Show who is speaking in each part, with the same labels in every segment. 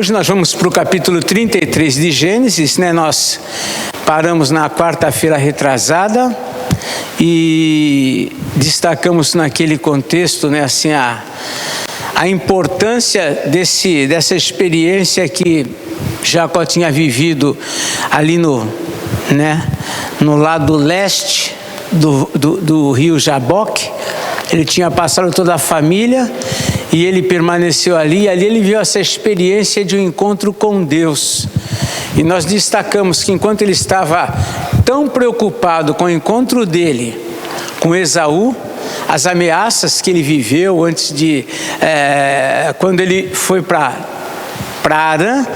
Speaker 1: Hoje nós vamos para o capítulo 33 de Gênesis, né? Nós paramos na quarta-feira retrasada e destacamos naquele contexto, né, assim, a importância dessa experiência que Jacó tinha vivido ali no lado leste do rio Jaboque. Ele tinha passado toda a família e ele permaneceu ali. Ali ele viu essa experiência de um encontro com Deus. E nós destacamos que enquanto ele estava tão preocupado com o encontro dele com Esaú, as ameaças que ele viveu antes de... quando ele foi para Arã,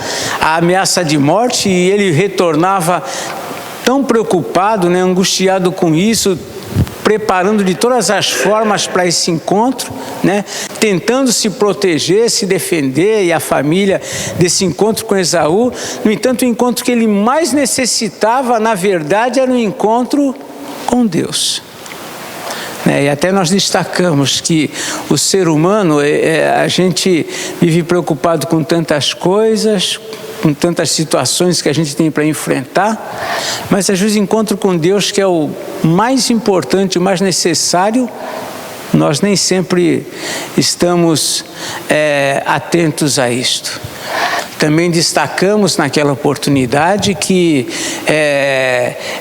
Speaker 1: a ameaça de morte, e ele retornava tão preocupado, né, angustiado com isso, preparando de todas as formas para esse encontro, né, tentando se proteger, se defender, e a família desse encontro com Esaú. No entanto, o encontro que ele mais necessitava, na verdade, era um encontro com Deus. E até nós destacamos que o ser humano, a gente vive preocupado com tantas coisas, com tantas situações que a gente tem para enfrentar, mas às vezes o encontro com Deus, que é o mais importante, o mais necessário, nós nem sempre estamos atentos a isto. Também destacamos naquela oportunidade que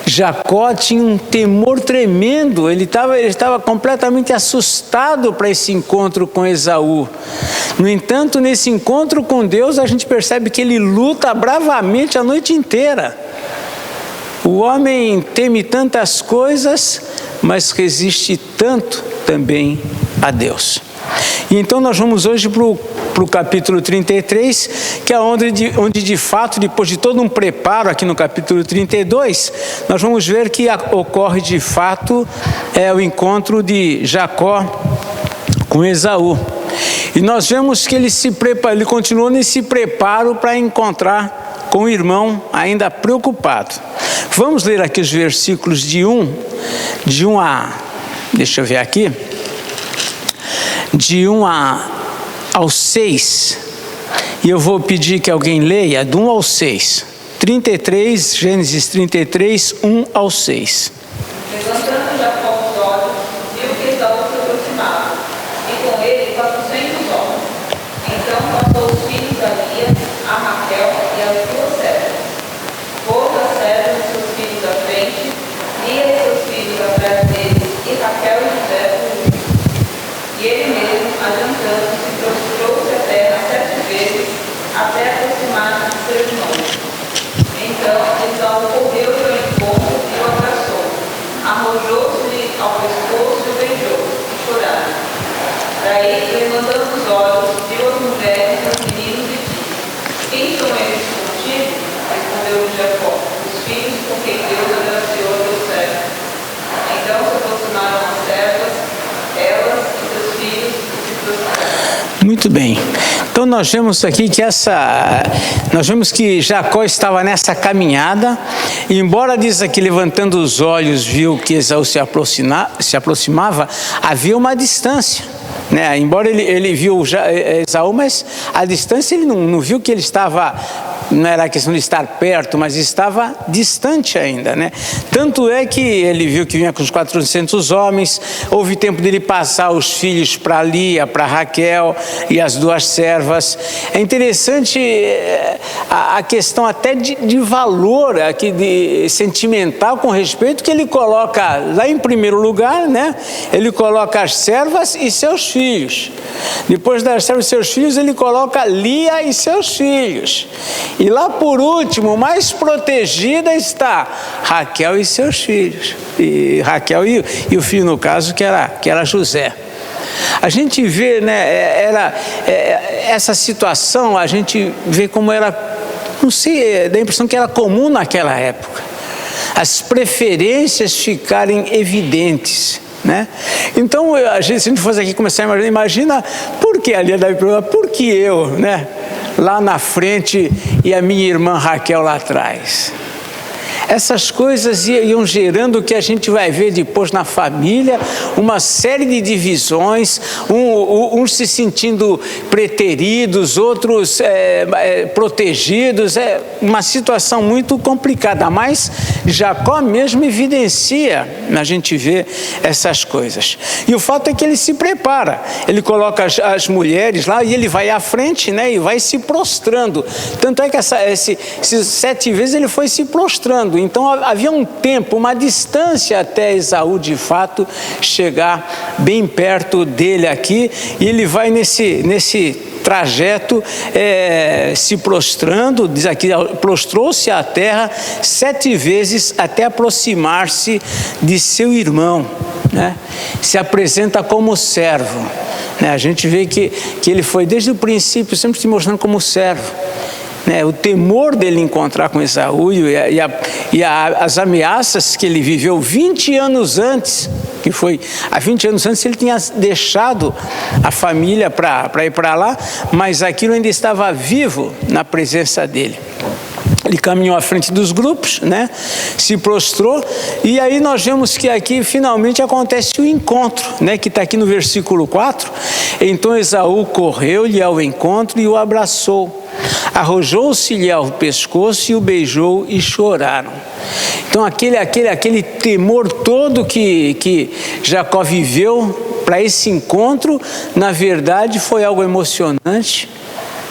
Speaker 1: Jacó tinha um temor tremendo, ele estava completamente assustado para esse encontro com Esaú. No entanto, nesse encontro com Deus, a gente percebe que ele luta bravamente a noite inteira. O homem teme tantas coisas, mas resiste tanto também a Deus. E então nós vamos hoje para o capítulo 33, que é onde de fato, depois de todo um preparo aqui no capítulo 32, nós vamos ver que ocorre de fato o encontro de Jacó com Esaú. E nós vemos que ele continuou nesse preparo para encontrar com o irmão ainda preocupado. Vamos ler aqui os versículos de 1 a... deixa eu ver aqui. De 1 ao 6, e eu vou pedir que alguém leia do 1 ao 6, 33, Gênesis 33, 1 ao 6.
Speaker 2: Levantando Jacó os olhos, viu que Esaú se aproximava, e com ele 400 homens. Então passou os filhos a Lia, a Raquel e as duas servas. Pôs as servas e seus filhos à frente, Lia e seus filhos atrás deles, e Raquel e José por último. E ele mesmo, adiantando-se, prostrou-se a terra 7 vezes, até aproximar-se de seu irmão. Então Esaú correu ao encontro e o abraçou, arrojou-se-lhe ao pescoço e o beijou, e choraram. Daí, levantando os olhos, viu as mulheres e os meninos e disse: Quem são eles contigo? Respondeu Jacó: Os filhos com quem Deus agraciou a teu servo. Então se aproximaram as servas, elas e seus filhos se prostraram.
Speaker 1: Muito bem. Então nós vemos aqui que Jacó estava nessa caminhada, e embora diz aqui, levantando os olhos, viu que Esaú se aproximava, havia uma distância, né? Embora ele viu Esaú, mas a distância ele não viu que ele estava... Não era questão de estar perto, mas estava distante ainda, né? Tanto é que ele viu que vinha com os 400 homens, houve tempo dele passar os filhos para Lia, para Raquel e as duas servas. É interessante a questão até de valor aqui, de sentimental com respeito, que ele coloca lá em primeiro lugar, né? Ele coloca as servas e seus filhos. Depois das servas e seus filhos, ele coloca Lia e seus filhos. E lá por último, mais protegida, está Raquel e seus filhos. E Raquel e o filho, no caso, que era José. A gente vê, né, essa situação, a gente vê como era, não sei, dá a impressão que era comum naquela época. As preferências ficarem evidentes, né? Então, se a gente fosse aqui começar a imagina por que ali deve perguntar, por que eu, né? Lá na frente e a minha irmã Raquel lá atrás. Essas coisas iam gerando o que a gente vai ver depois na família, uma série de divisões, uns se sentindo preteridos, outros protegidos, uma situação muito complicada, mas Jacó mesmo evidencia, a gente vê essas coisas. E o fato é que ele se prepara, ele coloca as mulheres lá e ele vai à frente, né, e vai se prostrando. Tanto é que esses 7 vezes ele foi se prostrando. Então havia um tempo, uma distância até Esaú de fato chegar bem perto dele aqui, e ele vai nesse trajeto se prostrando, diz aqui, prostrou-se à terra 7 vezes até aproximar-se de seu irmão, né? Se apresenta como servo, né? A gente vê que ele foi desde o princípio sempre se mostrando como servo, né? O temor dele encontrar com Esaú e as ameaças que ele viveu 20 anos antes, que foi há 20 anos antes ele tinha deixado a família para ir para lá, mas aquilo ainda estava vivo na presença dele. Ele caminhou à frente dos grupos, né? Se prostrou, e aí nós vemos que aqui finalmente acontece o encontro, né? Que está aqui no versículo 4. Então Esaú correu-lhe ao encontro e o abraçou. Arrojou-se-lhe ao pescoço e o beijou e choraram. Então aquele temor todo que Jacó viveu para esse encontro, na verdade foi algo emocionante,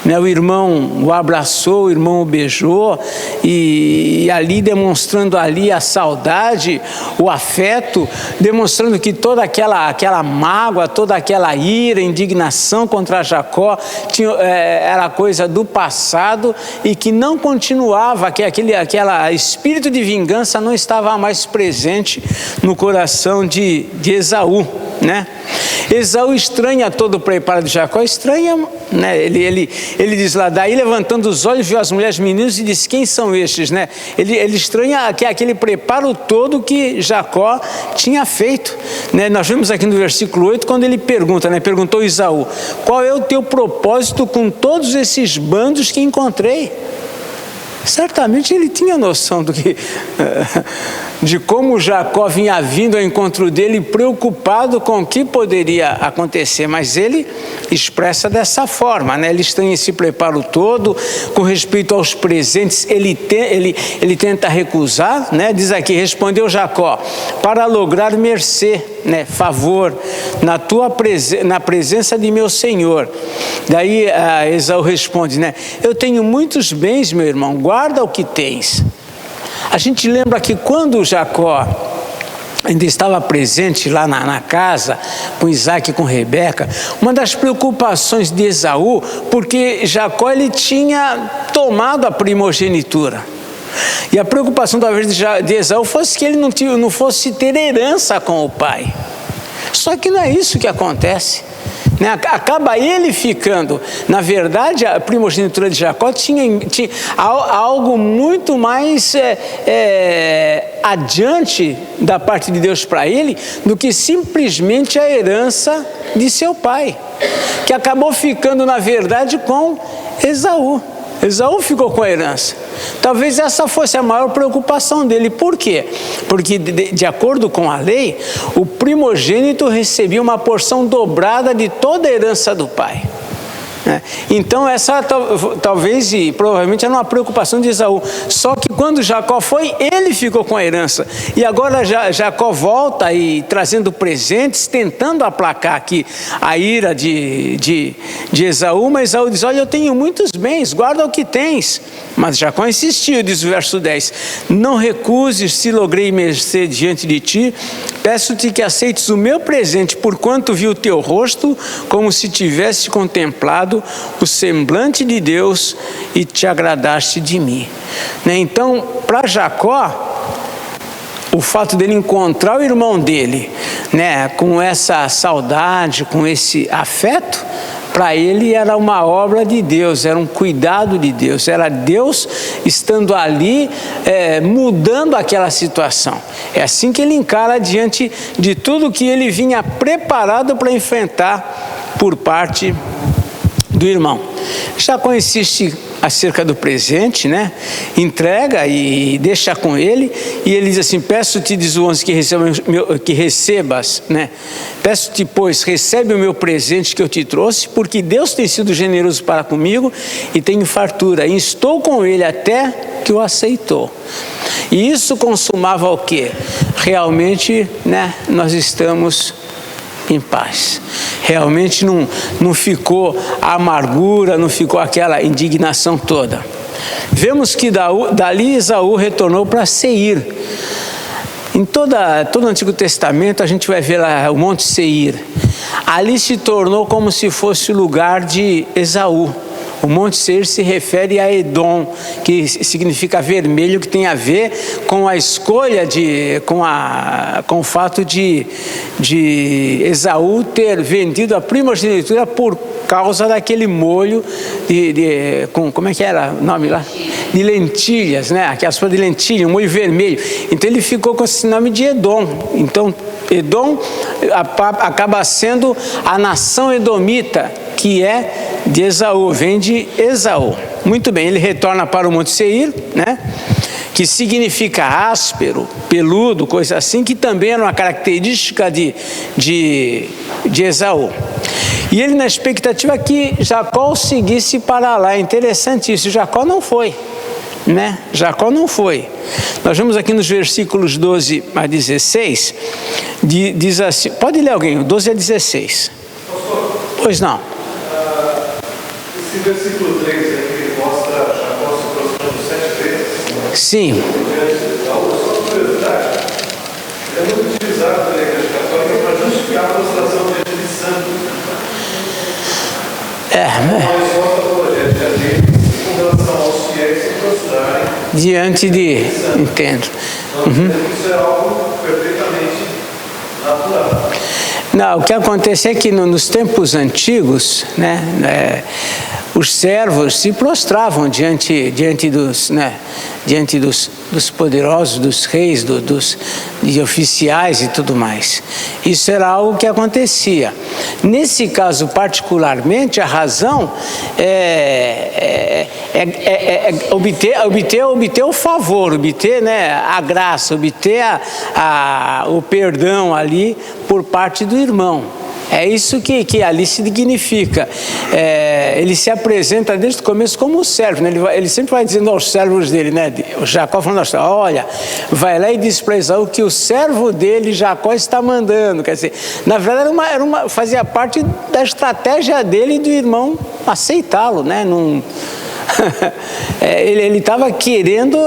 Speaker 1: né? O irmão o abraçou, o irmão o beijou, e ali demonstrando ali a saudade, o afeto, demonstrando que toda aquela mágoa, toda aquela ira, indignação contra Jacó era coisa do passado e que não continuava, que aquele espírito de vingança não estava mais presente no coração de Esaú, né? Esaú estranha todo o preparo de Jacó, estranha, né? Ele diz lá, daí levantando os olhos, viu as mulheres meninos e disse, quem são estes, né? Ele estranha aquele preparo todo que Jacó tinha feito, né? Nós vemos aqui no versículo 8, quando ele pergunta, né? Perguntou Esaú, qual é o teu propósito com todos esses bandos que encontrei? Certamente ele tinha noção de como Jacó vinha vindo ao encontro dele, preocupado com o que poderia acontecer, mas ele expressa dessa forma, né? Ele tem esse preparo todo. Com respeito aos presentes, ele tenta recusar, né? Diz aqui, respondeu Jacó, para lograr mercê, né? Favor, na presença de meu senhor. Daí Esaú responde, né? Eu tenho muitos bens, meu irmão, guarda o que tens. A gente lembra que quando Jacó ainda estava presente lá na casa com Isaac e com Rebeca, uma das preocupações de Esaú, porque Jacó ele tinha tomado a primogenitura, e a preocupação talvez de Esaú fosse que ele não fosse ter herança com o pai. Só que não é isso que acontece, né? Acaba ele ficando. Na verdade, a primogenitura de Jacó tinha algo muito mais adiante da parte de Deus para ele do que simplesmente a herança de seu pai, que acabou ficando, na verdade, com Esaú. Esaú ficou com a herança. Talvez essa fosse a maior preocupação dele. Por quê? Porque, de acordo com a lei, o primogênito recebia uma porção dobrada de toda a herança do pai. Então essa talvez e provavelmente era uma preocupação de Esaú. Só que quando Jacó foi, ele ficou com a herança. E agora Jacó volta e trazendo presentes, tentando aplacar aqui a ira de Esaú. Mas Esaú diz, olha, eu tenho muitos bens, guarda o que tens. Mas Jacó insistiu, diz o verso 10, não recuses se logrei mercê diante de ti, peço-te que aceites o meu presente, porquanto vi o teu rosto como se tivesse contemplado o semblante de Deus e te agradaste de mim. Então, para Jacó, o fato dele encontrar o irmão dele, né, com essa saudade, com esse afeto, para ele era uma obra de Deus, era um cuidado de Deus, era Deus estando ali mudando aquela situação. É assim que ele encara diante de tudo que ele vinha preparado para enfrentar por parte do irmão. Jacó insiste acerca do presente, né? Entrega e deixa com ele, e ele diz assim: peço-te, diz o 11, que recebas, né? Peço-te, pois, recebe o meu presente que eu te trouxe, porque Deus tem sido generoso para comigo e tenho fartura, e estou com ele até que o aceitou. E isso consumava o quê? Realmente, né, nós estamos em paz. Realmente não ficou a amargura, não ficou aquela indignação toda. Vemos que dali Esaú retornou para Seir. Em todo o Antigo Testamento a gente vai ver lá o Monte Seir. Ali se tornou como se fosse o lugar de Esaú. O Monte Seir se refere a Edom, que significa vermelho, que tem a ver com a escolha com o fato de Esaú ter vendido a primogenitura por causa daquele molho como é que era o nome lá? De lentilhas, né? Aquelas folhas de lentilha, um molho vermelho. Então ele ficou com esse nome de Edom. Então Edom acaba sendo a nação edomita, que é de Esaú, vem de Esaú. Muito bem, ele retorna para o Monte Seir, né? Que significa áspero, peludo, coisa assim, que também era uma característica de Esaú. E ele na expectativa que Jacó o seguisse para lá. É interessante isso, Jacó não foi, né? Jacó não foi. Nós vemos aqui nos versículos 12 a 16, diz assim, pode ler alguém, 12 a 16. Pois não.
Speaker 3: Esse versículo 3 aqui mostra Jacó se prostrando 7 vezes.
Speaker 1: Sim.
Speaker 3: Só uma curiosidade. É muito utilizado na Igreja Católica para justificar a prostração diante de santo. Mas só a apologética deles com relação aos fiéis se prostrarem
Speaker 1: diante de... Entendo.
Speaker 3: Isso é algo perfeitamente natural.
Speaker 1: Não, o que acontece é que nos tempos antigos, né, os servos se prostravam diante dos poderosos, dos reis, de oficiais e tudo mais. Isso era algo que acontecia. Nesse caso particularmente, a razão é obter o favor, obter, né, a graça, obter o perdão ali por parte do irmão. É isso que ali significa. Ele se apresenta desde o começo como servo, né? Ele sempre vai dizendo aos servos dele, né? O Jacó falando assim, olha, vai lá e diz para Esaú que o servo dele, Jacó, está mandando. Quer dizer, na verdade fazia parte da estratégia dele e do irmão aceitá-lo, né? Ele estava querendo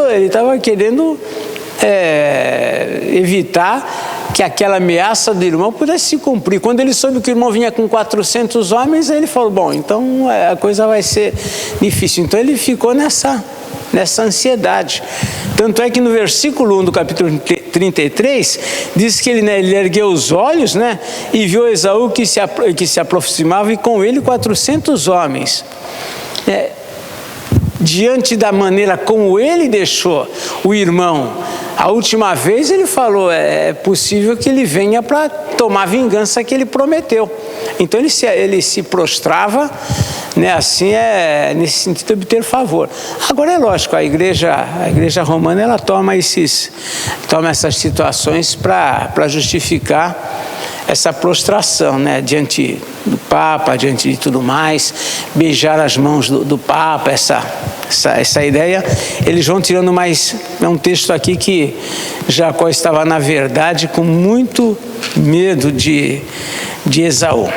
Speaker 1: evitar que aquela ameaça do irmão pudesse se cumprir. Quando ele soube que o irmão vinha com 400 homens, ele falou, bom, então a coisa vai ser difícil. Então ele ficou nessa ansiedade. Tanto é que no versículo 1 do capítulo 33, diz que ele ergueu os olhos, né, e viu Esaú que se aproximava, e com ele 400 homens. Diante da maneira como ele deixou o irmão, a última vez ele falou, é possível que ele venha para tomar a vingança que ele prometeu. Então ele se prostrava, né, assim, nesse sentido de obter favor. Agora é lógico, a igreja romana, ela toma essas situações para justificar essa prostração, né, diante do Papa, diante de tudo mais, beijar as mãos do Papa, essa ideia. Eles vão tirando mais, é um texto aqui que Jacó estava, na verdade, com muito medo de Esaú.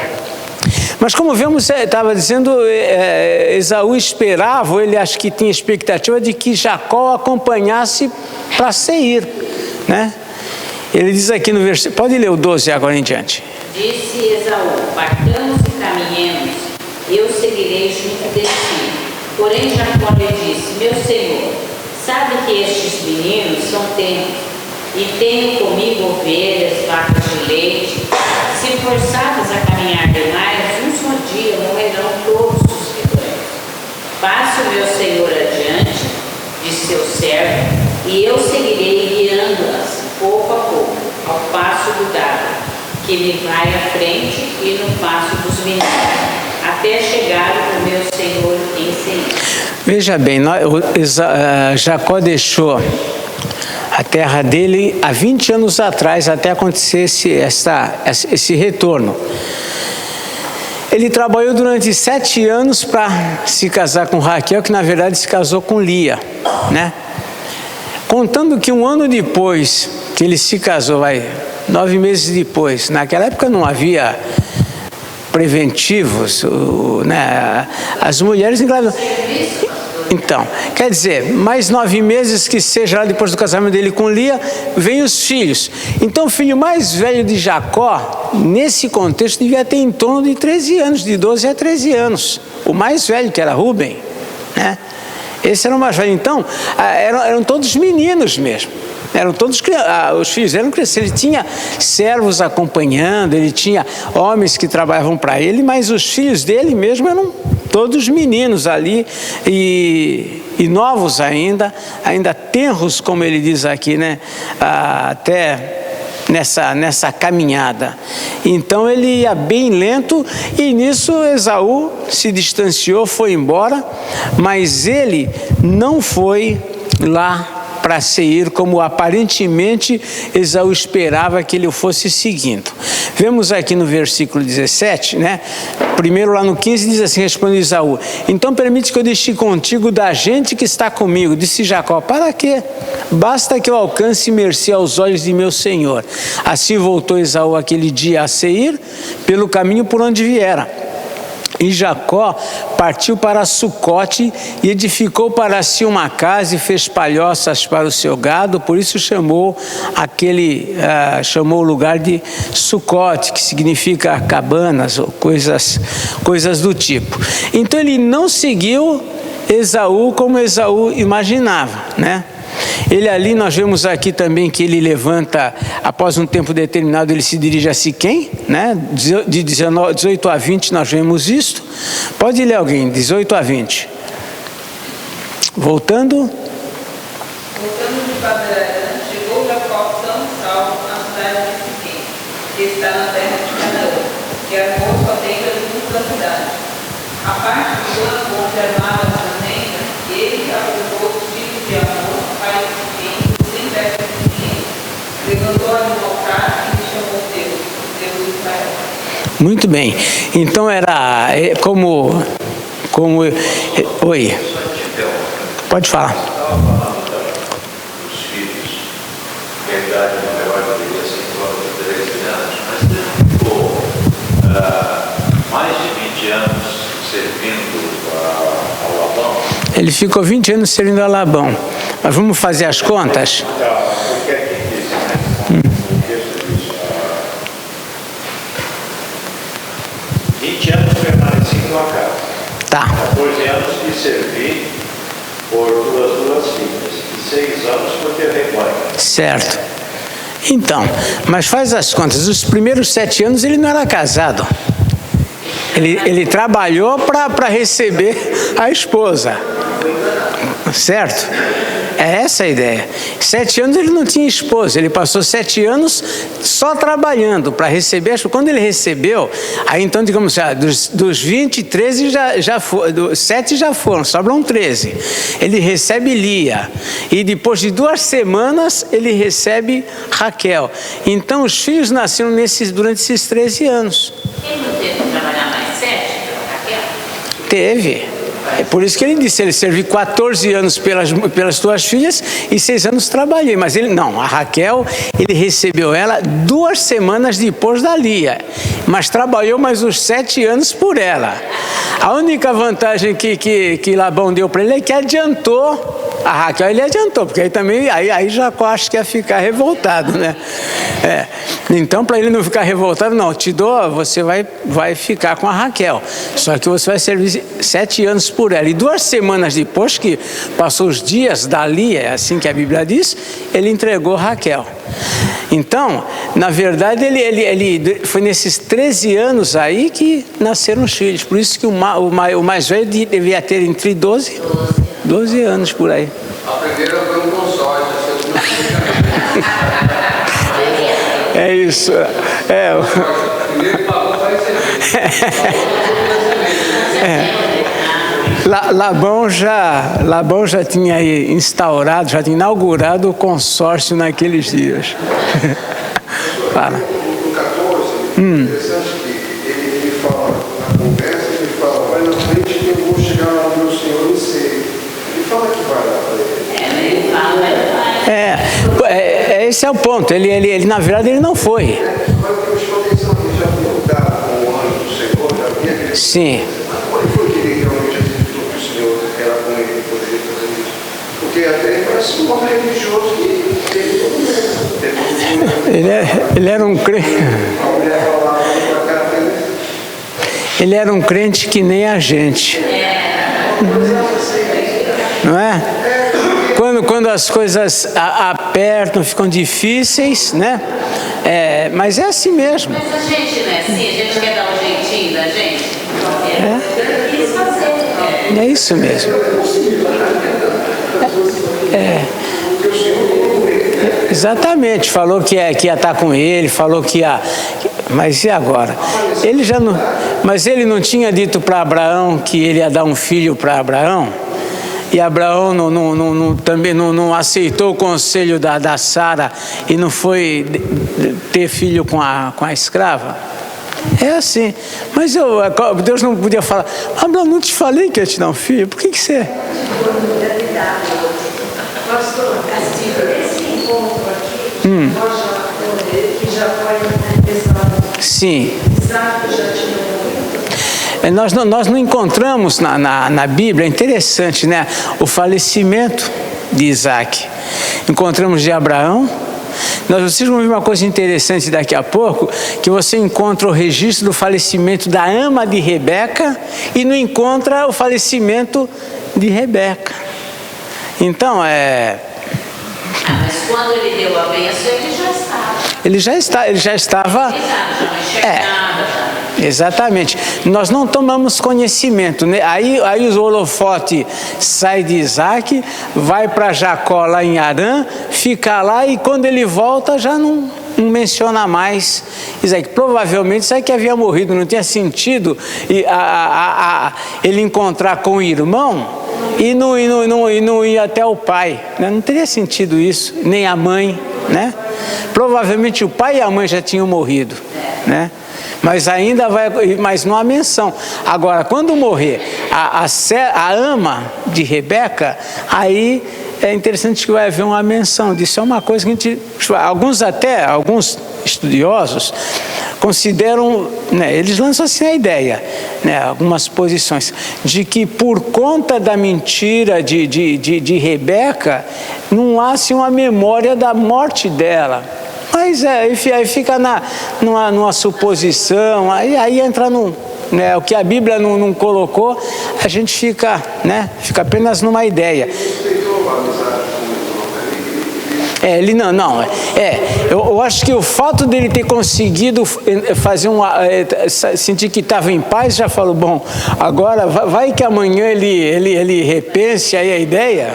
Speaker 1: Mas como vemos, estava dizendo, Esaú esperava, ou ele acho que tinha expectativa de que Jacó acompanhasse para Seir, né? Ele diz aqui no versículo, pode ler o 12 agora em diante.
Speaker 4: Disse Esaú, partamos e caminhemos, eu seguirei junto de ti. Porém Jacó lhe disse, meu senhor, sabe que estes meninos são teus, e tenho comigo ovelhas, vacas de leite. Se forçadas a caminhar demais, um só dia morrerão todos os rebanhos. Passe o meu senhor adiante, disse seu servo, e eu seguirei guiando-as pouco a pouco, ao passo do gado, que me vai à frente e no passo dos meninos, até chegar o meu Senhor em Seir.
Speaker 1: Veja bem, Jacó deixou a terra dele há 20 anos atrás, até acontecer esse retorno. Ele trabalhou durante 7 anos para se casar com Raquel, que na verdade se casou com Lia, né? Contando que 1 ano depois que ele se casou, 9 meses depois, naquela época não havia preventivos, né? As mulheres engravidavam. Então, quer dizer, mais 9 meses que seja lá depois do casamento dele com Lia, vem os filhos. Então o filho mais velho de Jacó, nesse contexto, devia ter em torno de 13 anos, de 12 a 13 anos. O mais velho, que era Rúben, né? Esse era o mais velho. Então, eram todos meninos mesmo. Eram todos os filhos eram crianças. Ele tinha servos acompanhando, ele tinha homens que trabalhavam para ele, mas os filhos dele mesmo eram todos meninos ali e novos ainda tenros, como ele diz aqui, né? Até nessa caminhada. Então ele ia bem lento e nisso Esaú se distanciou, foi embora, mas ele não foi lá para Seir, como aparentemente Esaú esperava que ele o fosse seguindo. Vemos aqui no versículo 17, né? Primeiro lá no 15 diz assim, respondeu Esaú: então permite que eu deixe contigo da gente que está comigo. Disse Jacó: para quê? Basta que eu alcance mercê aos olhos de meu senhor. Assim voltou Esaú aquele dia a Seir, pelo caminho por onde viera. E Jacó partiu para Sucote e edificou para si uma casa e fez palhoças para o seu gado, por isso chamou o lugar de Sucote, que significa cabanas ou coisas do tipo. Então ele não seguiu Esaú como Esaú imaginava, né? Ele ali, nós vemos aqui também que ele levanta, após um tempo determinado, ele se dirige a Siquém, né? De 18 a 20 nós vemos isto. Pode ler alguém, 18 a 20. Voltando
Speaker 2: de Padarã, chegou Jacó são e salvo à cidade de Siquém, que está na terra de Canaã, que armou sua tenda junto da cidade. A parte do campo onde armava a sua tenda, ele aprovou os filhos de Amor, pai de Siquém, sem perto de ninguém. Levantou ali um altar e lhe chamou Deus de Israel.
Speaker 1: Muito bem. Então era como oi. Pode falar.
Speaker 3: Estava falando dos filhos, verdade, na maior deveria ser em torno de 13 anos, mas ele ficou mais de 20 anos servindo ao Labão.
Speaker 1: Ele ficou 20 anos servindo a Labão. Mas vamos fazer as contas?
Speaker 3: Porque aqui diz, né? No texto diz, 20 anos permaneci em tua casa.
Speaker 1: Tá.
Speaker 3: 14 anos que servi por duas filhas e 6 anos por ter rebanho.
Speaker 1: Certo. Então, mas faz as contas. Os primeiros 7 anos ele não era casado. Ele trabalhou para receber a esposa. Certo? É essa a ideia. 7 anos ele não tinha esposa, ele passou 7 anos só trabalhando para receber. Quando ele recebeu, aí então, digamos, dos 20, 13 já foram, 7 já foram, sobram 13. Ele recebe Lia, e depois de 2 semanas ele recebe Raquel. Então os filhos nasceram durante esses 13 anos.
Speaker 4: Ele não teve que trabalhar mais 7 pela Raquel?
Speaker 1: Teve. É por isso que ele disse, ele serviu 14 anos pelas tuas filhas e 6 anos trabalhei. Mas ele não, a Raquel, ele recebeu ela 2 semanas depois da Lia. Mas trabalhou mais os 7 anos por ela. A única vantagem que Labão deu para ele é que adiantou. A Raquel ele adiantou, porque aí também, aí Jacó acho que ia ficar revoltado, né? Então, para ele não ficar revoltado, não, te dou, você vai ficar com a Raquel. Só que você vai servir 7 anos por ela. E 2 semanas depois que passou os dias dali, é assim que a Bíblia diz, ele entregou Raquel. Então, na verdade, ele foi nesses 13 anos aí que nasceram os filhos. Por isso que o mais velho devia ter entre 12 anos por aí.
Speaker 5: A primeira foi um consórcio, a segunda
Speaker 1: É isso.
Speaker 5: primeiro pagou para receber.
Speaker 1: Labão já tinha instaurado, já tinha inaugurado o consórcio naqueles dias. Fala.
Speaker 6: No 14, interessante que ele fala, na conversa, ele fala, vai na frente que eu vou chegar lá no meu Senhor e sei. Ele fala que vai lá para ele.
Speaker 4: Ele fala,
Speaker 1: esse é o ponto. Ele na verdade, ele não foi.
Speaker 6: Mas o que me chamou a atenção, ele já havia andado com o anjo do Senhor, já havia aquele...
Speaker 1: Sim.
Speaker 6: Mas quando foi que ele realmente acreditou que o Senhor era com ele e poderia fazer isso? Porque até ele parece um homem religioso que teve todo mundo.
Speaker 1: Ele era um crente.
Speaker 6: A mulher falava para cá dele.
Speaker 1: Ele era um crente que nem a gente. Não é? Quando as coisas apertam, ficam difíceis, né? Mas é assim mesmo.
Speaker 4: Mas a gente não é assim, a gente quer dar um jeitinho da gente. Quis fazer.
Speaker 1: É isso mesmo. Exatamente, falou que ia estar com ele, falou que ia... Mas e agora? Ele já não... Mas ele não tinha dito para Abraão que ele ia dar um filho para Abraão? E Abraão também não aceitou o conselho da Sara e não foi ter filho com a escrava? É assim. Mas Deus não podia falar, Abraão, não te falei que ia te dar um filho? Por que você...
Speaker 7: Pastor, esse encontro aqui, nós já foi exato.
Speaker 1: Sim.
Speaker 7: Isaac já tinha morrido.
Speaker 1: Nós não encontramos na Bíblia, é interessante, né? O falecimento de Isaac. Encontramos de Abraão. Vocês vão ver uma coisa interessante daqui a pouco, que você encontra o registro do falecimento da ama de Rebeca e não encontra o falecimento de Rebeca. Então,
Speaker 4: mas quando ele deu a bênção, ele já estava.
Speaker 1: Ele já estava...
Speaker 4: Já não enxergava.
Speaker 1: Exatamente. Nós não tomamos conhecimento, né? Aí o holofote sai de Isaac, vai para Jacó lá em Harã, fica lá e quando ele volta já não menciona mais Isaac. Provavelmente Isaac havia morrido, não tinha sentido ele encontrar com o irmão e não ir até o pai, né? Não teria sentido isso, nem a mãe, né? Provavelmente o pai e a mãe já tinham morrido, né? Mas ainda mas não há menção. Agora, quando morrer a ama de Rebeca, aí é interessante que vai haver uma menção disso. É uma coisa que alguns estudiosos consideram, né, eles lançam assim a ideia, né, algumas posições, de que por conta da mentira de Rebeca, não há assim uma memória da morte dela. Mas aí fica numa suposição, aí entra né, o que a Bíblia não colocou, a gente fica apenas numa ideia. Ele não. Eu acho que o fato dele ter conseguido fazer sentir que estava em paz, já falou, bom, agora vai que amanhã ele repense aí a ideia.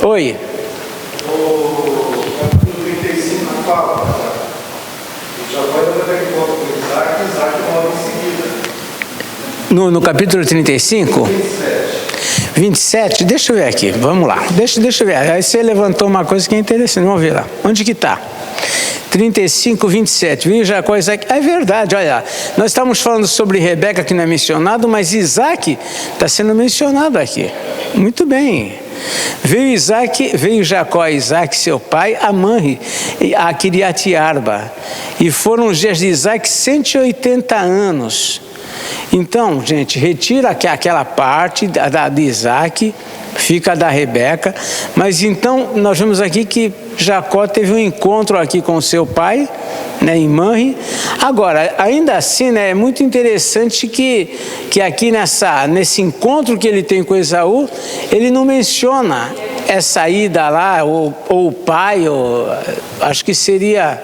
Speaker 1: Oi. No capítulo 35? 27, deixa eu ver aqui, vamos lá, deixa eu ver, aí você levantou uma coisa que é interessante, vamos ver lá, onde que está? 35, 27, viu Jacó, Isaac, é verdade, olha, nós estamos falando sobre Rebeca que não é mencionado, mas Isaac está sendo mencionado aqui, muito bem. Veio Jacó a Isaac, seu pai, a Manre, a Quiriate-Arba, e foram os dias de Isaac 180 anos. Então, gente, retira aquela parte de Isaac, fica da Rebeca, mas então nós vemos aqui que Jacó teve um encontro aqui com seu pai, né, em Manre. Agora, ainda assim, né, é muito interessante que aqui nesse encontro que ele tem com Esaú, ele não menciona essa ida lá, ou o pai, acho que seria,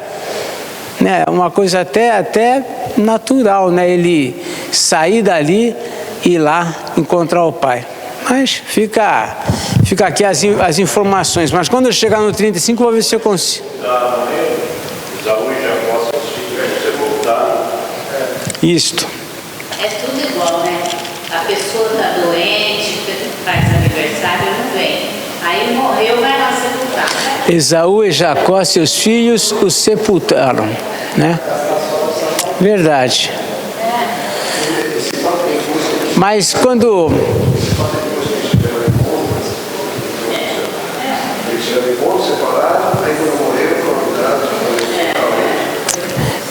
Speaker 1: né, uma coisa até natural, né, ele sair dali e ir lá encontrar o pai. Mas fica aqui as informações. Mas quando eu chegar no 35, vou ver se eu consigo.
Speaker 3: Esaú e Jacó, seus filhos, você voltaram.
Speaker 1: Isto.
Speaker 4: É tudo igual, né? A pessoa está doente, faz aniversário, não vem. Aí morreu, vai lá sepultar.
Speaker 1: Esaú e Jacó, seus filhos, os sepultaram, né? Verdade. Mas quando...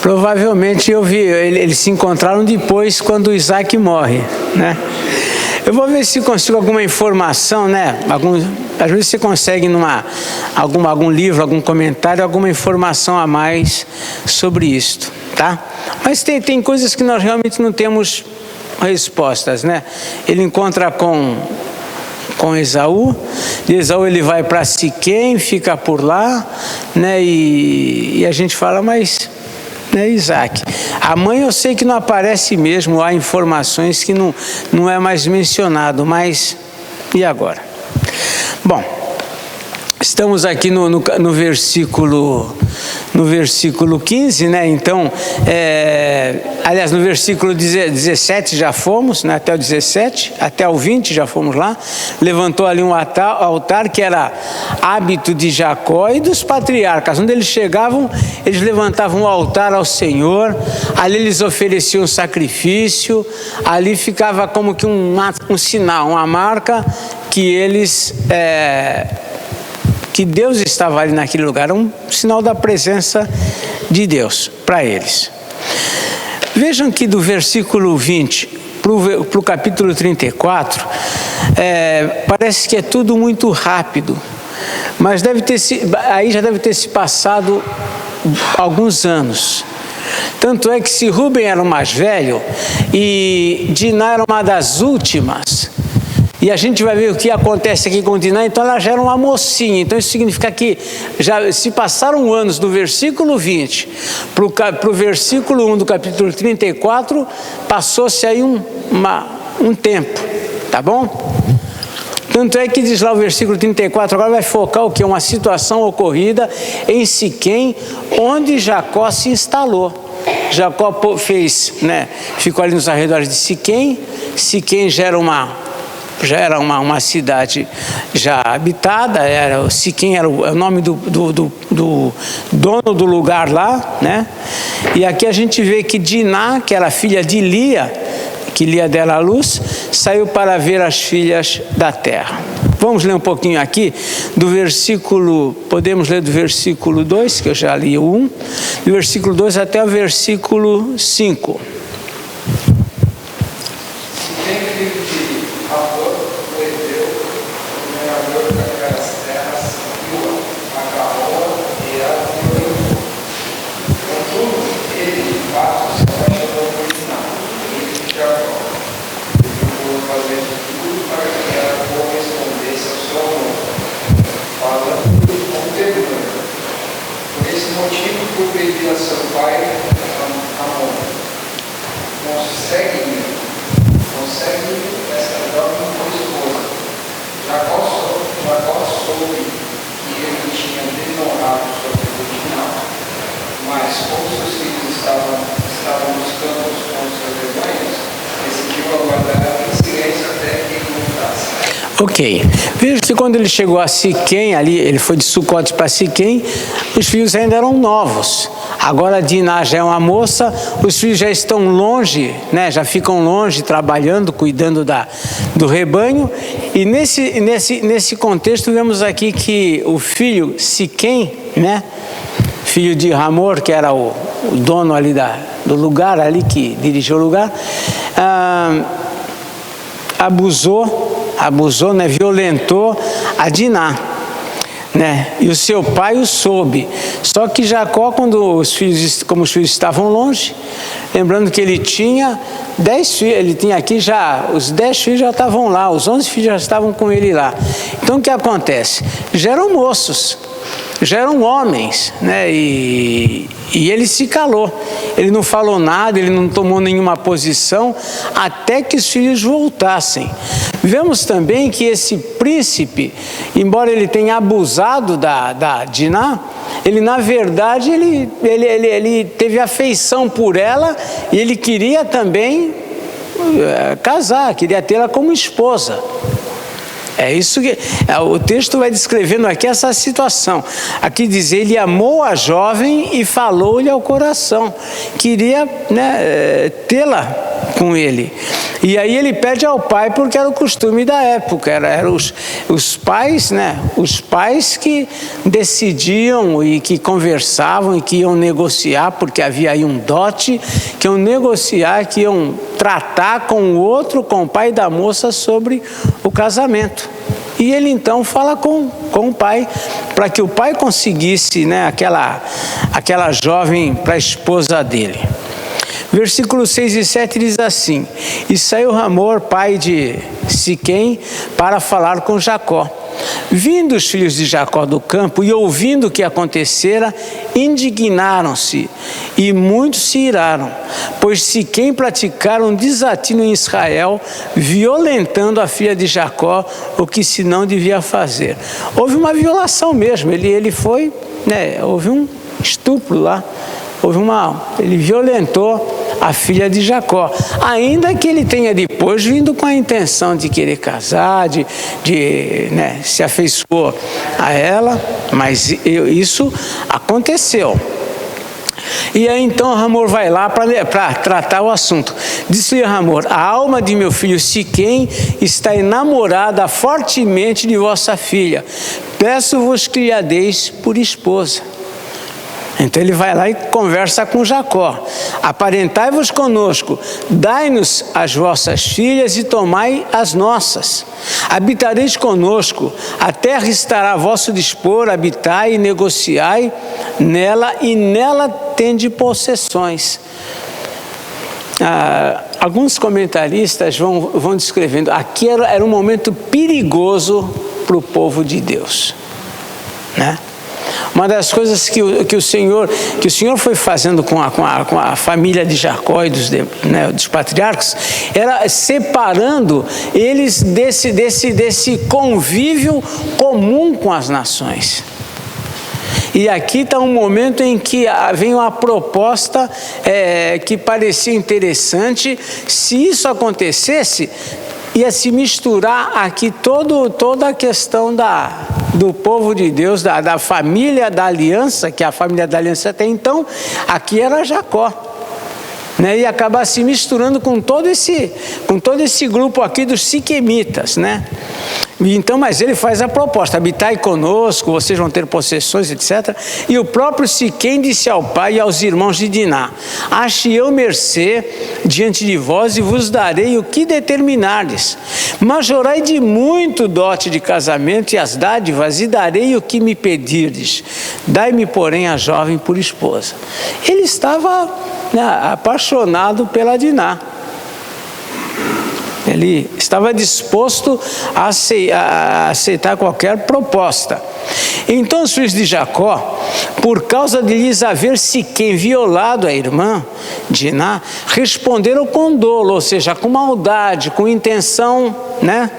Speaker 1: Provavelmente eu vi, eles se encontraram depois quando Isaac morre, né? Eu vou ver se consigo alguma informação, né? Às vezes você consegue algum livro, algum comentário, alguma informação a mais sobre isto, tá? Mas tem coisas que nós realmente não temos respostas, né? Ele encontra com Esaú, de Esaú ele vai para Siquém, fica por lá, né? E a gente fala, mas... né, Isaac. A mãe eu sei que não aparece mesmo, há informações que não é mais mencionado, mas e agora? Bom, estamos aqui no versículo 15, né? Então, aliás, no versículo 17 já fomos, né? Até o 17, até o 20 já fomos lá. Levantou ali um altar que era hábito de Jacó e dos patriarcas. Onde eles chegavam, eles levantavam um altar ao Senhor, ali eles ofereciam sacrifício, ali ficava como que um sinal, uma marca que eles... que Deus estava ali naquele lugar, um sinal da presença de Deus para eles. Vejam que do versículo 20 para o capítulo 34, parece que é tudo muito rápido, mas aí já deve ter se passado alguns anos. Tanto é que se Rúben era o mais velho e Diná era uma das últimas, e a gente vai ver o que acontece aqui com Diná, então ela já era uma mocinha. Então isso significa que já se passaram anos do versículo 20 para o versículo 1 do capítulo 34, passou-se aí um tempo, tá bom? Tanto é que diz lá o versículo 34, agora vai focar o que? Uma situação ocorrida em Siquém, onde Jacó se instalou. Jacó fez, né, ficou ali nos arredores de Siquém. Siquém já era uma cidade já habitada, Siquém era o nome do dono do lugar lá, né? E aqui a gente vê que Diná, que era filha de Lia, que Lia dera à luz, saiu para ver as filhas da terra. Vamos ler um pouquinho aqui do versículo, podemos ler do versículo 2, que eu já li o 1, do versículo 2 até o versículo 5.
Speaker 5: Por pedir a seu pai, Amon, consegue essa jovem por esposa. Jacó soube que ele tinha desonrado sua virgindade, mas como seus filhos estavam nos campos com seus rebanhos, decidiu aguardar em silêncio até que ele voltasse.
Speaker 1: Ok, veja que quando ele chegou a Siquém, ali ele foi de Sucote para Siquém, os filhos ainda eram novos. Agora Diná já é uma moça, os filhos já estão longe, né? Já ficam longe trabalhando, cuidando do rebanho. E nesse contexto vemos aqui que o filho Siquém, né? Filho de Hamor, que era o dono ali do lugar, ali que dirigiu o lugar, abusou, né, violentou a Diná, né, e o seu pai o soube. Só que Jacó, como os filhos estavam longe, lembrando que ele tinha 10 filhos, ele tinha aqui já, os 10 filhos já estavam lá, os 11 filhos já estavam com ele lá. Então o que acontece? Já eram moços, já eram homens, né, e ele se calou, ele não falou nada, ele não tomou nenhuma posição, até que os filhos voltassem. Vemos também que esse príncipe, embora ele tenha abusado da Diná, ele na verdade, ele teve afeição por ela, e ele queria também casar, queria tê-la como esposa. É isso que o texto vai descrevendo aqui, essa situação. Aqui diz, ele amou a jovem e falou-lhe ao coração. Queria, né, tê-la com ele. E aí ele pede ao pai, porque era o costume da época. Eram os pais, né, os pais que decidiam e que conversavam e que iam negociar, porque havia aí um dote, que iam negociar, que iam tratar com o outro, com o pai da moça, sobre o casamento. E ele então fala com o pai, para que o pai conseguisse, né, aquela jovem para a esposa dele. Versículos 6 e 7 diz assim: E saiu Hamor, pai de Siquém, para falar com Jacó. Vindo os filhos de Jacó do campo e ouvindo o que acontecera, indignaram-se e muitos se iraram, pois Siquém praticaram um desatino em Israel, violentando a filha de Jacó, o que se não devia fazer. Houve uma violação mesmo, ele foi, né, houve um estupro lá, ele violentou a filha de Jacó, ainda que ele tenha depois vindo com a intenção de querer casar, né, se afeiçoou a ela, mas isso aconteceu. E aí então Hamor vai lá para tratar o assunto. Disse-lhe Hamor: a alma de meu filho Siquém está enamorada fortemente de vossa filha, peço-vos que a deis por esposa. Então ele vai lá e conversa com Jacó: aparentai-vos conosco, dai-nos as vossas filhas e tomai as nossas. Habitareis conosco, a terra estará a vosso dispor, habitai e negociai nela, e nela tende possessões. Alguns comentaristas vão descrevendo, aqui era um momento perigoso para o povo de Deus, né? Uma das coisas que o Senhor foi fazendo com a família de Jacó e dos patriarcas, era separando eles desse convívio comum com as nações. E aqui está um momento em que vem uma proposta que parecia interessante. Se isso acontecesse, ia se misturar aqui toda a questão do povo de Deus, da família da aliança, que a família da aliança até então, aqui era Jacó, né? E acabar se misturando com todo esse grupo aqui dos siquemitas, né? Então, mas ele faz a proposta: habitai conosco, vocês vão ter possessões, etc. E o próprio Siquém disse ao pai e aos irmãos de Diná: ache eu mercê diante de vós e vos darei o que determinardes. Majorai de muito dote de casamento e as dádivas, e darei o que me pedirdes. Dai-me, porém, a jovem por esposa. Ele estava, né, apaixonado pela Diná. Ele estava disposto a aceitar qualquer proposta. Então os filhos de Jacó, por causa de lhes haver Siquém violado a irmã Diná, responderam com dolo, ou seja, com maldade, com intenção, né?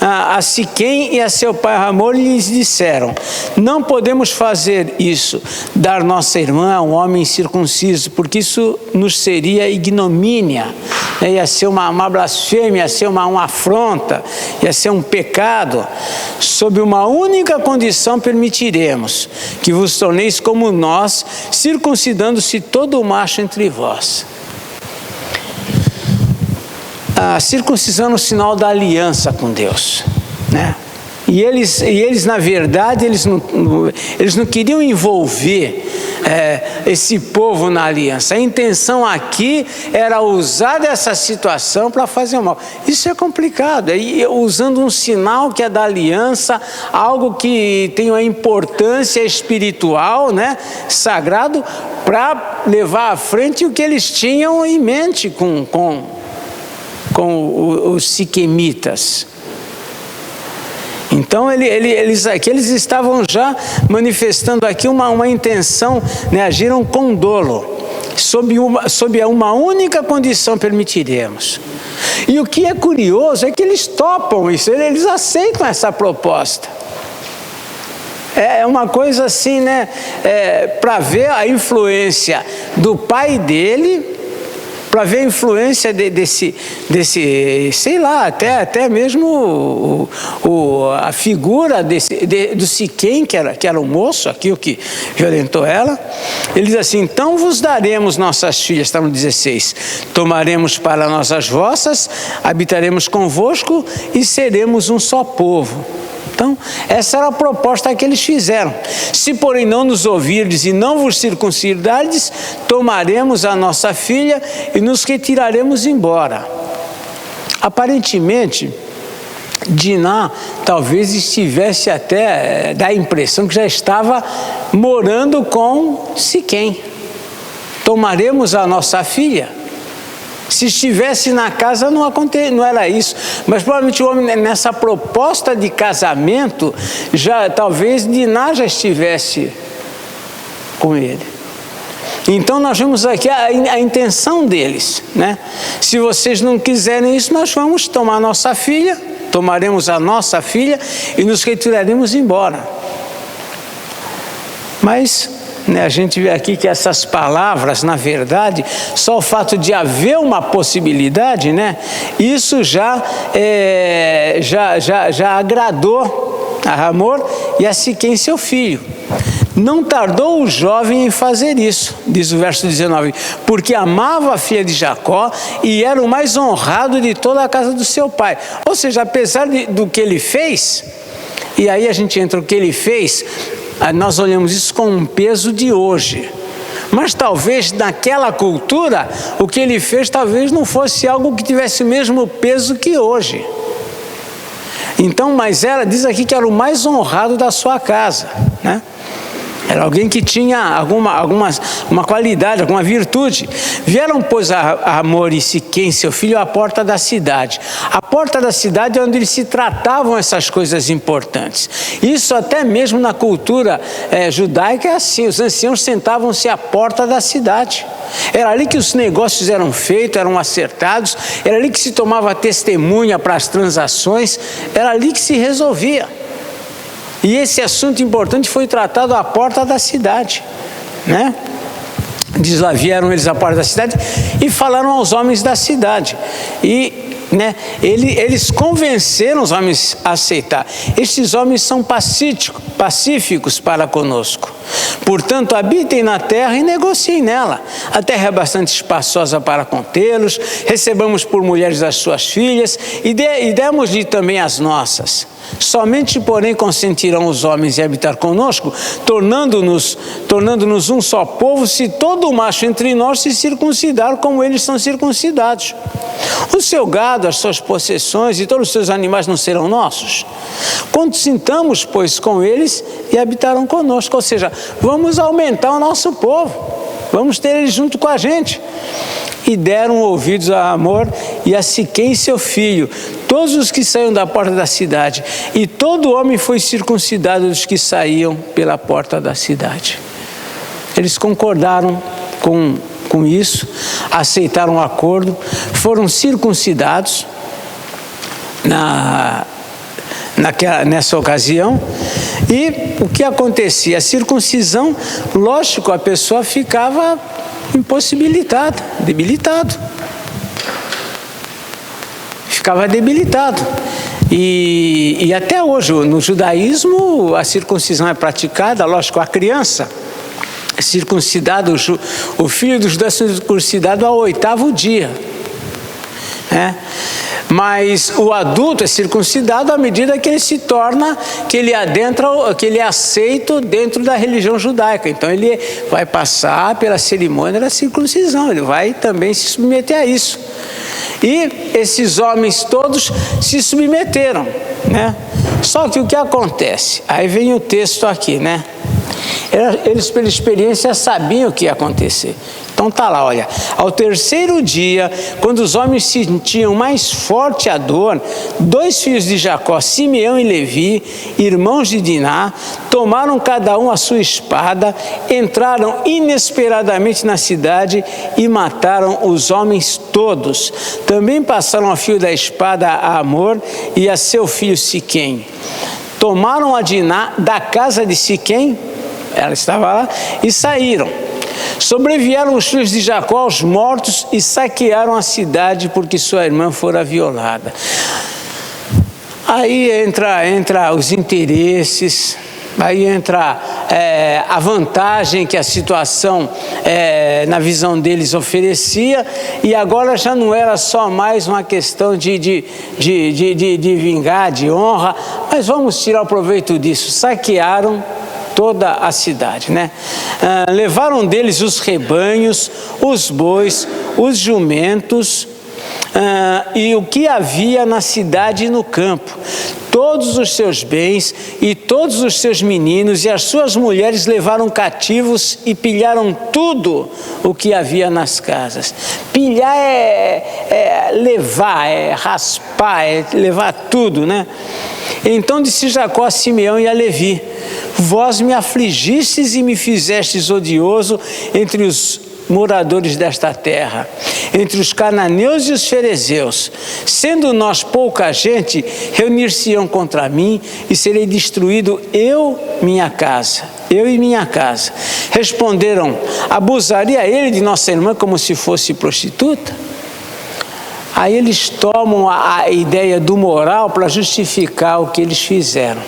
Speaker 1: A Siquém e a seu pai Hamor lhes disseram: não podemos fazer isso, dar nossa irmã a um homem circunciso, porque isso nos seria ignomínia, ia ser uma blasfêmia, ia ser uma afronta, ia ser um pecado. Sob uma única condição permitiremos que vos torneis como nós, circuncidando-se todo o macho entre vós. A circuncisão é um sinal da aliança com Deus, né? E eles na verdade, eles não queriam envolver esse povo na aliança. A intenção aqui era usar dessa situação para fazer o mal. Isso é complicado, usando um sinal que é da aliança, algo que tem uma importância espiritual, né, sagrado, para levar à frente o que eles tinham em mente com os siquemitas. Então eles estavam já manifestando aqui uma intenção, né, agiram com dolo, sob uma única condição permitiremos. E o que é curioso é que eles topam isso, eles aceitam essa proposta. É uma coisa assim, né, para ver a influência do pai dele, para ver a influência desse, sei lá, até mesmo a figura do Siquém, que era o moço, aqui o que violentou ela. Ele diz assim: então vos daremos nossas filhas, está no 16, tomaremos para nós as vossas, habitaremos convosco e seremos um só povo. Então, essa era a proposta que eles fizeram. Se, porém, não nos ouvirdes e não vos circuncidardes, tomaremos a nossa filha e nos retiraremos embora. Aparentemente, Diná talvez estivesse até, dá a impressão que já estava morando com Siquém. Tomaremos a nossa filha? Se estivesse na casa não era isso, mas provavelmente o homem nessa proposta de casamento, talvez Diná já estivesse com ele. Então nós vemos aqui a intenção deles, né? Se vocês não quiserem isso, nós vamos tomar nossa filha, tomaremos a nossa filha e nos retiraremos embora. Mas a gente vê aqui que essas palavras, na verdade, só o fato de haver uma possibilidade, isso já agradou a Hamor e a Siquém, seu filho. Não tardou o jovem em fazer isso, diz o verso 19, porque amava a filha de Jacó e era o mais honrado de toda a casa do seu pai. Ou seja, apesar do que ele fez, e aí a gente entra o que ele fez, nós olhamos isso com um peso de hoje, mas talvez naquela cultura o que ele fez talvez não fosse algo que tivesse o mesmo peso que hoje. Então, mas diz aqui que era o mais honrado da sua casa, Era alguém que tinha uma qualidade, alguma virtude. Vieram, pois, a Hamor e Siquém, seu filho, à porta da cidade. A porta da cidade é onde eles se tratavam essas coisas importantes. Isso até mesmo na cultura judaica é assim. Os anciãos sentavam-se à porta da cidade. Era ali que os negócios eram feitos, eram acertados. Era ali que se tomava testemunha para as transações. Era ali que se resolvia. E esse assunto importante foi tratado à porta da cidade, Diz lá, vieram eles à porta da cidade e falaram aos homens da cidade. E eles convenceram os homens a aceitar. Estes homens são pacíficos para conosco. Portanto, habitem na terra e negociem nela. A terra é bastante espaçosa para contê-los. Recebamos por mulheres as suas filhas e demos-lhe também as nossas. Somente, porém, consentirão os homens em habitar conosco, tornando-nos um só povo, se todo macho entre nós se circuncidar como eles são circuncidados. O seu gado, as suas possessões e todos os seus animais não serão nossos? Consintamos, pois, com eles e habitarão conosco. Ou seja, vamos aumentar o nosso povo, vamos ter eles junto com a gente. E deram ouvidos a Hamor e a Siquém, seu filho, todos os que saíam da porta da cidade, e todo homem foi circuncidado dos que saíam pela porta da cidade. Eles concordaram com isso, aceitaram o acordo, foram circuncidados nessa ocasião. E o que acontecia? A circuncisão, lógico, a pessoa ficava impossibilitada, debilitado. Ficava debilitado. E até hoje, no judaísmo, a circuncisão é praticada, lógico, a criança é circuncidado, o filho dos judeus é circuncidado ao 8º dia. Mas o adulto é circuncidado à medida que ele se torna, que ele é aceito dentro da religião judaica. Então ele vai passar pela cerimônia da circuncisão, ele vai também se submeter a isso. E esses homens todos se submeteram, Só que o que acontece? Aí vem o texto aqui, Eles, pela experiência, sabiam o que ia acontecer. Então está lá, olha, ao 3º dia, quando os homens sentiam mais forte a dor, 2 filhos de Jacó, Simeão e Levi, irmãos de Diná, tomaram cada um a sua espada, entraram inesperadamente na cidade e mataram os homens todos. Também passaram a fio da espada a Hamor e a seu filho Siquém. Tomaram a Diná da casa de Siquém, ela estava lá, e saíram. Sobreviveram os filhos de Jacó aos mortos e saquearam a cidade porque sua irmã fora violada. Aí entra os interesses, aí entra a vantagem que a situação, na visão deles, oferecia, e agora já não era só mais uma questão de vingar, de honra, mas vamos tirar o proveito disso. Saquearam toda a cidade, né? Levaram deles os rebanhos, os bois, os jumentos, e o que havia na cidade e no campo, todos os seus bens e todos os seus meninos e as suas mulheres levaram cativos e pilharam tudo o que havia nas casas. Pilhar é levar, é raspar, é levar tudo, né? Então disse Jacó a Simeão e a Levi: vós me afligistes e me fizestes odioso entre os moradores desta terra, entre os cananeus e os ferezeus. Sendo nós pouca gente, reunir-se-ão contra mim e serei destruído eu e minha casa. Responderam: abusaria ele de nossa irmã como se fosse prostituta? Aí eles tomam a ideia do moral para justificar o que eles fizeram.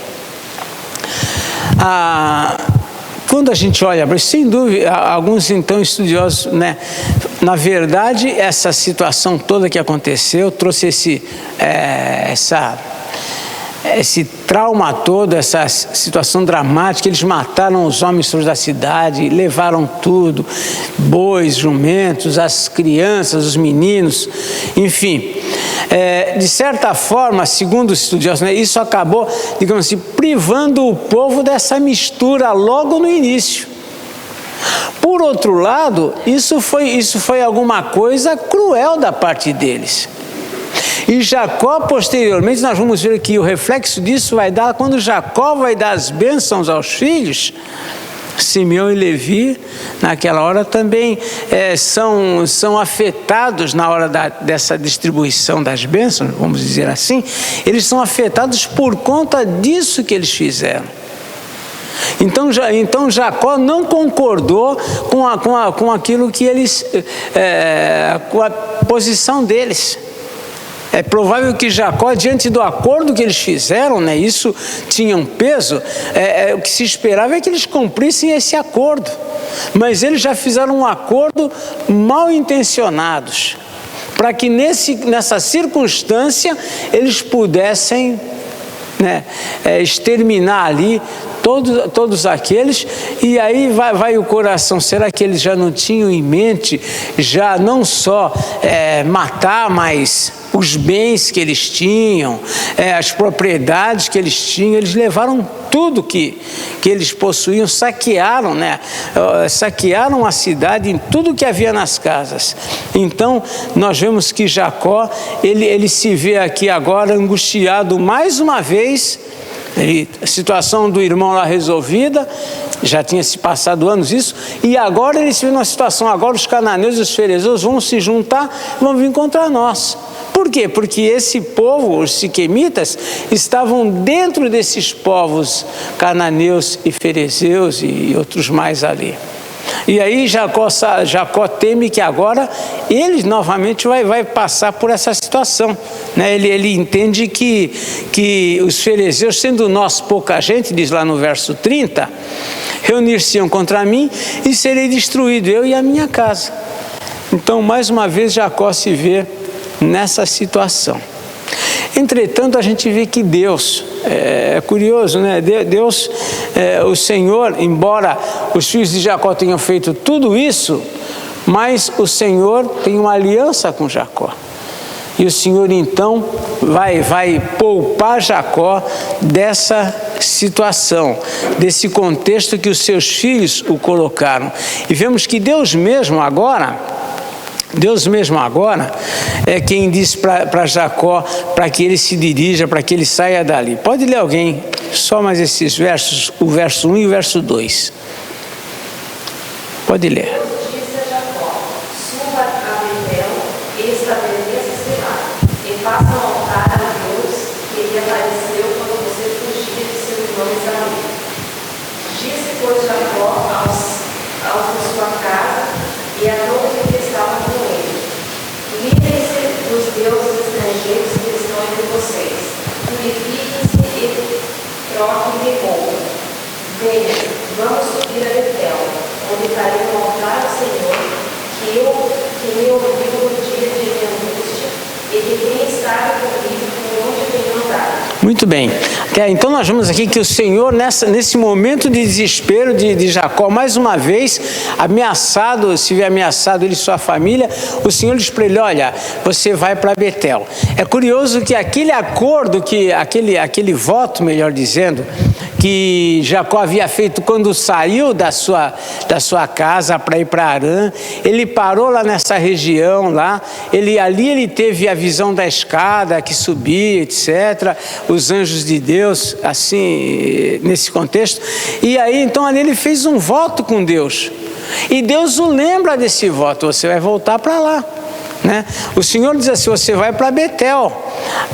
Speaker 1: Quando a gente olha, sem dúvida, alguns então estudiosos, né, na verdade, essa situação toda que aconteceu trouxe esse trauma todo, essa situação dramática. Eles mataram os homens da cidade, levaram tudo, bois, jumentos, as crianças, os meninos, enfim. De certa forma, segundo os estudiosos, né, isso acabou, digamos assim, privando o povo dessa mistura logo no início. Por outro lado, isso foi alguma coisa cruel da parte deles. E Jacó, posteriormente, nós vamos ver que o reflexo disso vai dar quando Jacó vai dar as bênçãos aos filhos. Simeão e Levi, naquela hora, também são afetados na hora dessa distribuição das bênçãos, vamos dizer assim. Eles são afetados por conta disso que eles fizeram. Então Jacó não concordou com aquilo que eles, com a posição deles. É provável que Jacó, diante do acordo que eles fizeram, né, isso tinha um peso, o que se esperava é que eles cumprissem esse acordo. Mas eles já fizeram um acordo mal intencionados, para que nessa circunstância eles pudessem, né, exterminar ali todos aqueles. E aí vai o coração. Será que eles já não tinham em mente, já não só matar, mas os bens que eles tinham, as propriedades que eles tinham? Eles levaram tudo que eles possuíam, saquearam, né? Saquearam a cidade em tudo que havia nas casas. Então nós vemos que Jacó, ele se vê aqui agora angustiado mais uma vez. A situação do irmão lá resolvida, já tinha se passado anos isso, e agora ele se vê numa situação, agora os cananeus e os ferezeus vão se juntar, vão vir contra nós. Por quê? Porque esse povo, os siquemitas, estavam dentro desses povos cananeus e ferezeus e outros mais ali. E aí Jacó teme que agora ele novamente vai passar por essa situação, né? Ele entende que os fariseus, sendo nós pouca gente, diz lá no verso 30, reunir-se-ão contra mim e serei destruído, eu e a minha casa. Então, mais uma vez, Jacó se vê nessa situação. Entretanto, a gente vê que Deus, é curioso, né? Deus, o Senhor, embora os filhos de Jacó tenham feito tudo isso, mas o Senhor tem uma aliança com Jacó. E o Senhor, então, vai poupar Jacó dessa situação, desse contexto que os seus filhos o colocaram. E vemos que Deus mesmo agora é quem diz para Jacó, para que ele se dirija, para que ele saia dali. Pode ler alguém, só mais esses versos, o verso 1 e o verso 2. Pode ler.
Speaker 7: Disse a Jacó: suba a Betel e estabeleça-se lá, e faça um altar a Deus que lhe apareceu quando você fugia de seu irmão Esaú. Disse, pois, Jacó aos de sua casa farei um altar ao Senhor, que me ouviu no dia de minha angústia, e que tem estado comigo por onde tenho andado.
Speaker 1: Muito bem. Então nós vemos aqui que o Senhor, nesse momento de desespero de Jacó, mais uma vez, ameaçado, se vê ameaçado ele e sua família, o Senhor diz para ele: olha, você vai para Betel. É curioso que aquele acordo, aquele voto, melhor dizendo, que Jacó havia feito quando saiu da sua casa para ir para Harã, ele parou lá nessa região, ali ele teve a visão da escada que subia, etc., os anjos de Deus, assim, nesse contexto, e aí então ali ele fez um voto com Deus, e Deus o lembra desse voto: você vai voltar para lá. O Senhor diz assim: você vai para Betel,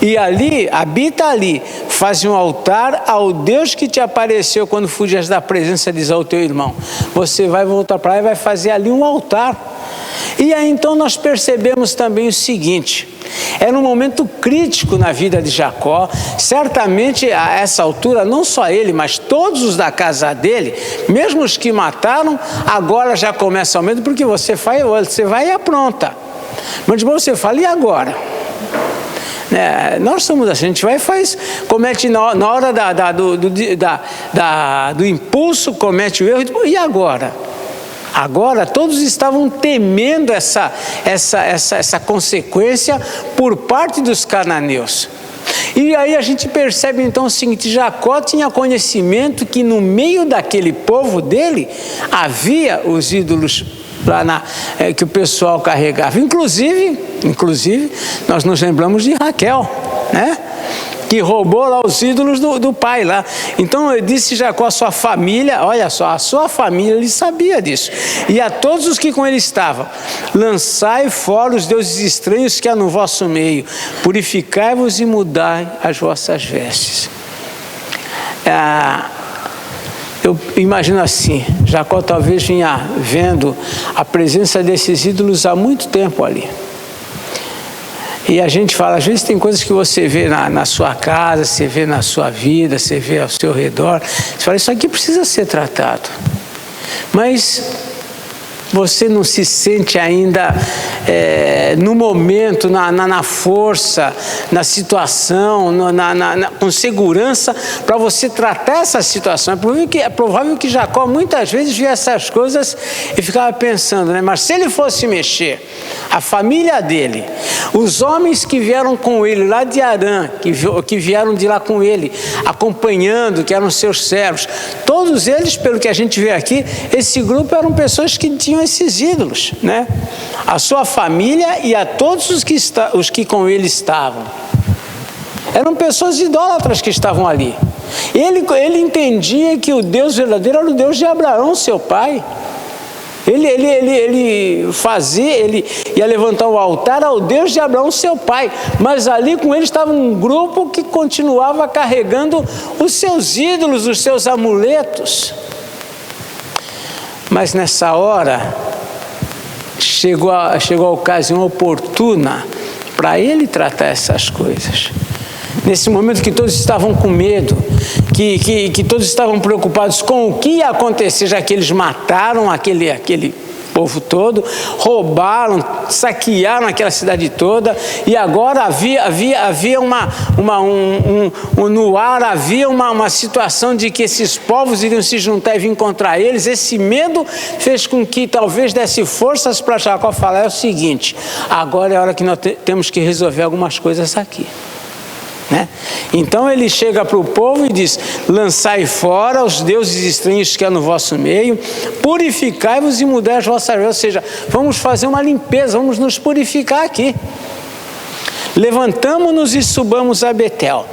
Speaker 1: e ali, habita ali, faz um altar ao Deus que te apareceu quando fugias da presença de Esaú teu irmão. Você vai voltar para lá e vai fazer ali um altar. E aí então nós percebemos também o seguinte: era um momento crítico na vida de Jacó. Certamente a essa altura, não só ele, mas todos os da casa dele, mesmo os que mataram, agora já começa o medo, porque você vai e apronta. Mas você fala: e agora? Nós somos assim, a gente vai e comete na hora do impulso, comete o erro, e agora? Agora todos estavam temendo essa consequência por parte dos cananeus. E aí a gente percebe então o seguinte: Jacó tinha conhecimento que no meio daquele povo dele havia os ídolos lá que o pessoal carregava. Inclusive, nós nos lembramos de Raquel, que roubou lá os ídolos do pai lá. Então ele disse Jacó à sua família, olha só, a sua família, ele sabia disso, e a todos os que com ele estavam: lançai fora os deuses estranhos que há no vosso meio, purificai-vos e mudai as vossas vestes. Eu imagino assim, Jacó talvez vinha vendo a presença desses ídolos há muito tempo ali. E a gente fala, às vezes tem coisas que você vê na sua casa, você vê na sua vida, você vê ao seu redor, você fala: isso aqui precisa ser tratado. Mas você não se sente ainda no momento, na força, na situação, com segurança para você tratar essa situação. É provável que Jacó muitas vezes via essas coisas e ficava pensando, mas se ele fosse mexer, a família dele, os homens que vieram com ele lá de Harã, que vieram de lá com ele, acompanhando, que eram seus servos, todos eles, pelo que a gente vê aqui, esse grupo eram pessoas que tinham esses ídolos, a sua família e a todos os que com ele estavam. Eram pessoas idólatras que estavam ali. Ele entendia que o Deus verdadeiro era o Deus de Abraão, seu pai. Ele ia levantar o altar ao Deus de Abraão, seu pai, mas ali com ele estava um grupo que continuava carregando os seus ídolos, os seus amuletos. Mas nessa hora chegou a ocasião oportuna para ele tratar essas coisas. Nesse momento que todos estavam com medo, que todos estavam preocupados com o que ia acontecer, já que eles mataram aquele povo todo, roubaram, saquearam aquela cidade toda, e agora havia no ar havia uma situação de que esses povos iriam se juntar e vir contra eles. Esse medo fez com que talvez desse forças para Jacó falar: é o seguinte, agora é a hora que nós temos que resolver algumas coisas aqui. Então ele chega para o povo e diz: lançai fora os deuses estranhos que há no vosso meio, purificai-vos e mudai as vossas vestes. Ou seja, vamos fazer uma limpeza, vamos nos purificar aqui. Levantamo-nos e subamos a Betel.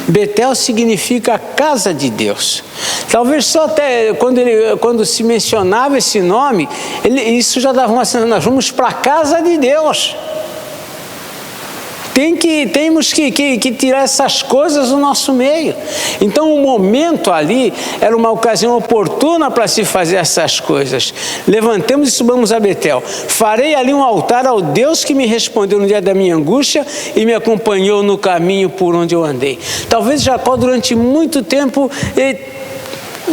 Speaker 1: Betel significa casa de Deus. Talvez só até quando se mencionava esse nome, isso já dava uma sensação: nós vamos para a casa de Deus. Temos que tirar essas coisas do nosso meio. Então o momento ali era uma ocasião oportuna para se fazer essas coisas. Levantemos e subamos a Betel. Farei ali um altar ao Deus que me respondeu no dia da minha angústia e me acompanhou no caminho por onde eu andei. Talvez Jacó durante muito tempo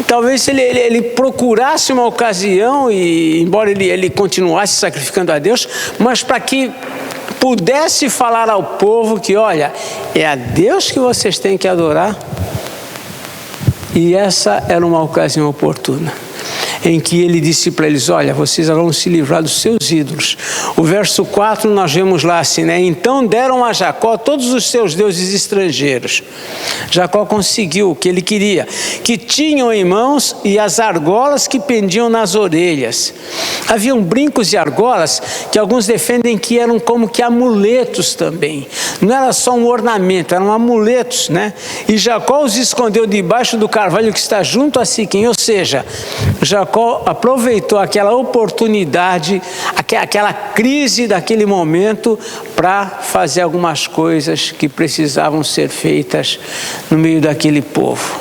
Speaker 1: talvez ele procurasse uma ocasião, e embora ele continuasse sacrificando a Deus, mas para que pudesse falar ao povo que, olha, é a Deus que vocês têm que adorar. E essa era uma ocasião oportuna, em que ele disse para eles, olha, vocês vão se livrar dos seus ídolos. O verso 4 nós vemos lá assim, né? Então deram a Jacó todos os seus deuses estrangeiros. Jacó conseguiu o que ele queria, que tinham em mãos, e as argolas que pendiam nas orelhas. Haviam brincos e argolas que alguns defendem que eram como que amuletos também. Não era só um ornamento, eram amuletos, né? E Jacó os escondeu debaixo do carvalho que está junto a Siquém, ou seja, Jacó aproveitou aquela oportunidade, aquela crise daquele momento para fazer algumas coisas que precisavam ser feitas no meio daquele povo.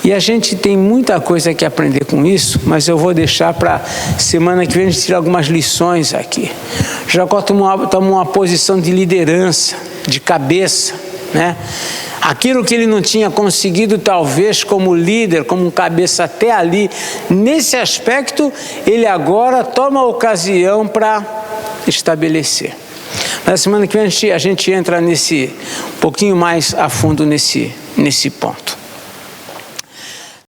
Speaker 1: E a gente tem muita coisa que aprender com isso, mas eu vou deixar para semana que vem a gente tirar algumas lições aqui. Jacó tomou uma posição de liderança, de cabeça, né? Aquilo que ele não tinha conseguido talvez como líder, como cabeça até ali, nesse aspecto ele agora toma a ocasião para estabelecer. Na semana que vem a gente entra um pouquinho mais a fundo nesse ponto.